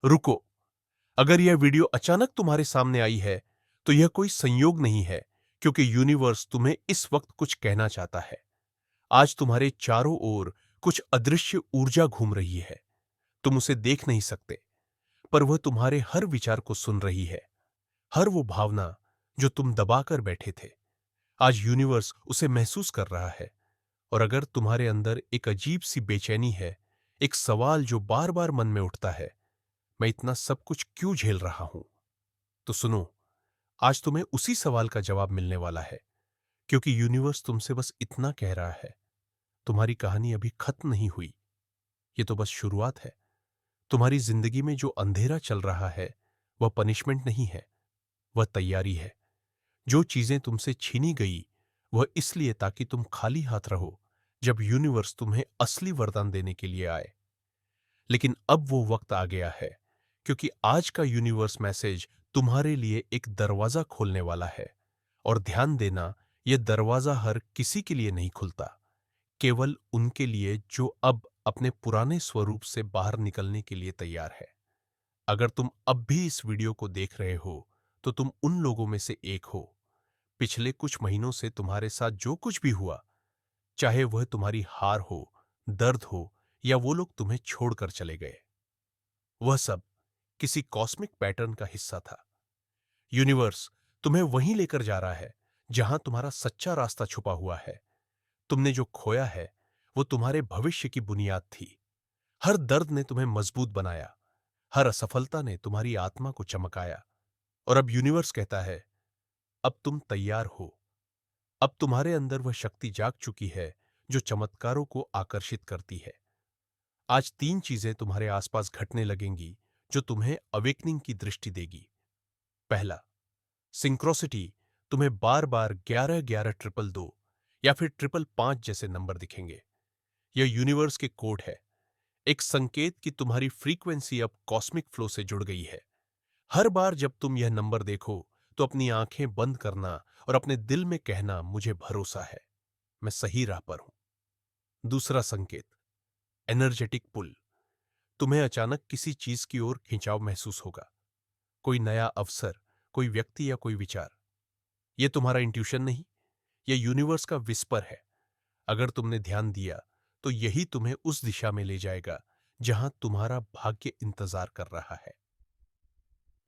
रुको, अगर यह वीडियो अचानक तुम्हारे सामने आई है, तो यह कोई संयोग नहीं है, क्योंकि यूनिवर्स तुम्हें इस वक्त कुछ कहना चाहता है। आज तुम्हारे चारों ओर कुछ अदृश्य ऊर्जा घूम रही है। तुम उसे देख नहीं सकते, पर वह तुम्हारे हर विचार को सुन रही है। हर वो भावना जो तुम दबाकर बैठे थे, आज यूनिवर्स उसे महसूस कर रहा है। और अगर तुम्हारे अंदर एक अजीब सी बेचैनी है, एक सवाल जो बार बार मन में उठता है, मैं इतना सब कुछ क्यों झेल रहा हूं, तो सुनो, आज तुम्हें उसी सवाल का जवाब मिलने वाला है। क्योंकि यूनिवर्स तुमसे बस इतना कह रहा है, तुम्हारी कहानी अभी खत्म नहीं हुई, ये तो बस शुरुआत है। तुम्हारी जिंदगी में जो अंधेरा चल रहा है, वह पनिशमेंट नहीं है, वह तैयारी है। जो चीजें तुमसे छीनी गई, वह इसलिए ताकि तुम खाली हाथ रहो, जब यूनिवर्स तुम्हें असली वरदान देने के लिए आए। लेकिन अब वो वक्त आ गया है, क्योंकि आज का यूनिवर्स मैसेज तुम्हारे लिए एक दरवाजा खोलने वाला है। और ध्यान देना, यह दरवाजा हर किसी के लिए नहीं खुलता, केवल उनके लिए जो अब अपने पुराने स्वरूप से बाहर निकलने के लिए तैयार है। अगर तुम अब भी इस वीडियो को देख रहे हो, तो तुम उन लोगों में से एक हो। पिछले कुछ महीनों से तुम्हारे साथ जो कुछ भी हुआ, चाहे वह तुम्हारी हार हो, दर्द हो, या वो लोग तुम्हें छोड़कर चले गए, वह सब किसी कॉस्मिक पैटर्न का हिस्सा था। यूनिवर्स तुम्हें वहीं लेकर जा रहा है, जहां तुम्हारा सच्चा रास्ता छुपा हुआ है। तुमने जो खोया है, वो तुम्हारे भविष्य की बुनियाद थी। हर दर्द ने तुम्हें मजबूत बनाया, हर असफलता ने तुम्हारी आत्मा को चमकाया। और अब यूनिवर्स कहता है, अब तुम तैयार हो। अब तुम्हारे अंदर वह शक्ति जाग चुकी है जो चमत्कारों को आकर्षित करती है। आज 3 चीजें तुम्हारे आसपास घटने लगेंगी, जो तुम्हें अवेकनिंग की दृष्टि देगी। पहला, सिंक्रोसिटी, तुम्हें बार बार 11-11 ट्रिपल 2 या फिर ट्रिपल 5 जैसे नंबर दिखेंगे। यह यूनिवर्स के कोड है, एक संकेत कि तुम्हारी फ्रीक्वेंसी अब कॉस्मिक फ्लो से जुड़ गई है। हर बार जब तुम यह नंबर देखो, तो अपनी आंखें बंद करना और अपने दिल में कहना, मुझे भरोसा है, मैं सही राह पर हूं। दूसरा संकेत, एनर्जेटिक पुल, तुम्हें अचानक किसी चीज की ओर खिंचाव महसूस होगा। कोई नया अवसर, कोई व्यक्ति या कोई विचार। यह तुम्हारा इंट्यूशन नहीं, यह यूनिवर्स का विस्पर है। अगर तुमने ध्यान दिया, तो यही तुम्हें उस दिशा में ले जाएगा जहां तुम्हारा भाग्य इंतजार कर रहा है।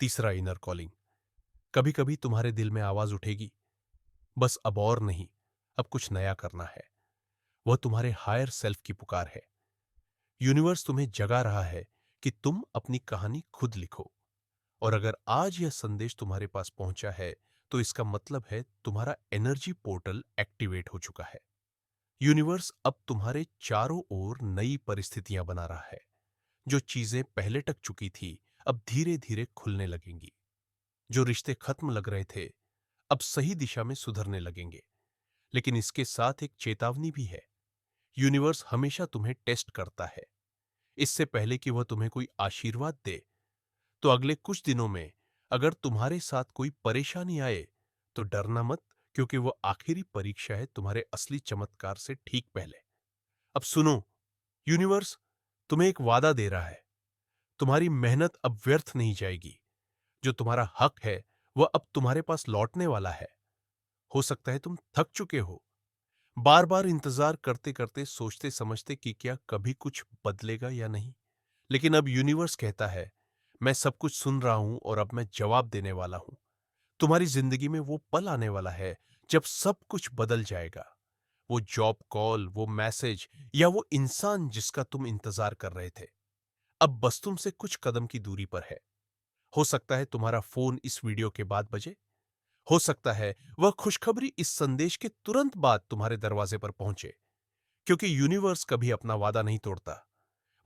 तीसरा, इनर कॉलिंग, कभी कभी तुम्हारे दिल में आवाज उठेगी, बस अब और नहीं, अब कुछ नया करना है। वह तुम्हारे हायर सेल्फ की पुकार है। यूनिवर्स तुम्हें जगा रहा है कि तुम अपनी कहानी खुद लिखो। और अगर आज यह संदेश तुम्हारे पास पहुंचा है, तो इसका मतलब है तुम्हारा एनर्जी पोर्टल एक्टिवेट हो चुका है। यूनिवर्स अब तुम्हारे चारों ओर नई परिस्थितियां बना रहा है। जो चीजें पहले टक चुकी थी, अब धीरे धीरे खुलने लगेंगी। जो रिश्ते खत्म लग रहे थे, अब सही दिशा में सुधरने लगेंगे। लेकिन इसके साथ एक चेतावनी भी है। यूनिवर्स हमेशा तुम्हें टेस्ट करता है। इससे पहले कि वह तुम्हें कोई आशीर्वाद दे, तो अगले कुछ दिनों में अगर तुम्हारे साथ कोई परेशानी आए, तो डरना मत, क्योंकि वह आखिरी परीक्षा है तुम्हारे असली चमत्कार से ठीक पहले। अब सुनो, यूनिवर्स तुम्हें एक वादा दे रहा है। तुम्हारी मेहनत अब व्यर्थ नहीं जाएगी। जो तुम्हारा हक है, वह अब तुम्हारे पास लौटने वाला है। हो सकता है तुम थक चुके हो, बार बार इंतजार करते करते, सोचते समझते कि क्या कभी कुछ बदलेगा या नहीं। लेकिन अब यूनिवर्स कहता है, मैं सब कुछ सुन रहा हूं और अब मैं जवाब देने वाला हूं। तुम्हारी जिंदगी में वो पल आने वाला है जब सब कुछ बदल जाएगा। वो जॉब कॉल, वो मैसेज, या वो इंसान जिसका तुम इंतजार कर रहे थे, अब बस तुमसे कुछ कदम की दूरी पर है। हो सकता है तुम्हारा फोन इस वीडियो के बाद बजे। हो सकता है वह खुशखबरी इस संदेश के तुरंत बाद तुम्हारे दरवाजे पर पहुंचे। क्योंकि यूनिवर्स कभी अपना वादा नहीं तोड़ता,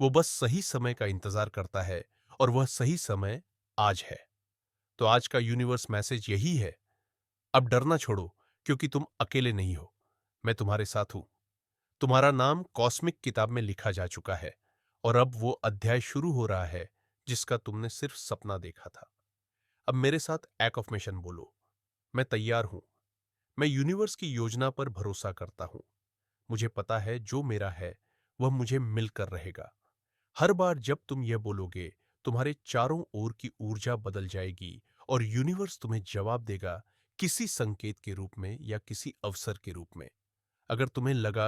वो बस सही समय का इंतजार करता है, और वह सही समय आज है। तो आज का यूनिवर्स मैसेज यही है, अब डरना छोड़ो, क्योंकि तुम अकेले नहीं हो। मैं तुम्हारे साथ हूं। तुम्हारा नाम कॉस्मिक किताब में लिखा जा चुका है, और अब वो अध्याय शुरू हो रहा है जिसका तुमने सिर्फ सपना देखा था। अब मेरे साथ एक्फर्मेशन बोलो, मैं तैयार हूं। मैं यूनिवर्स की योजना पर भरोसा करता हूं। मुझे पता है जो मेरा है, वह मुझे मिलकर रहेगा। हर बार जब तुम यह बोलोगे, तुम्हारे चारों ओर की ऊर्जा बदल जाएगी और यूनिवर्स तुम्हें जवाब देगा, किसी संकेत के रूप में या किसी अवसर के रूप में। अगर तुम्हें लगा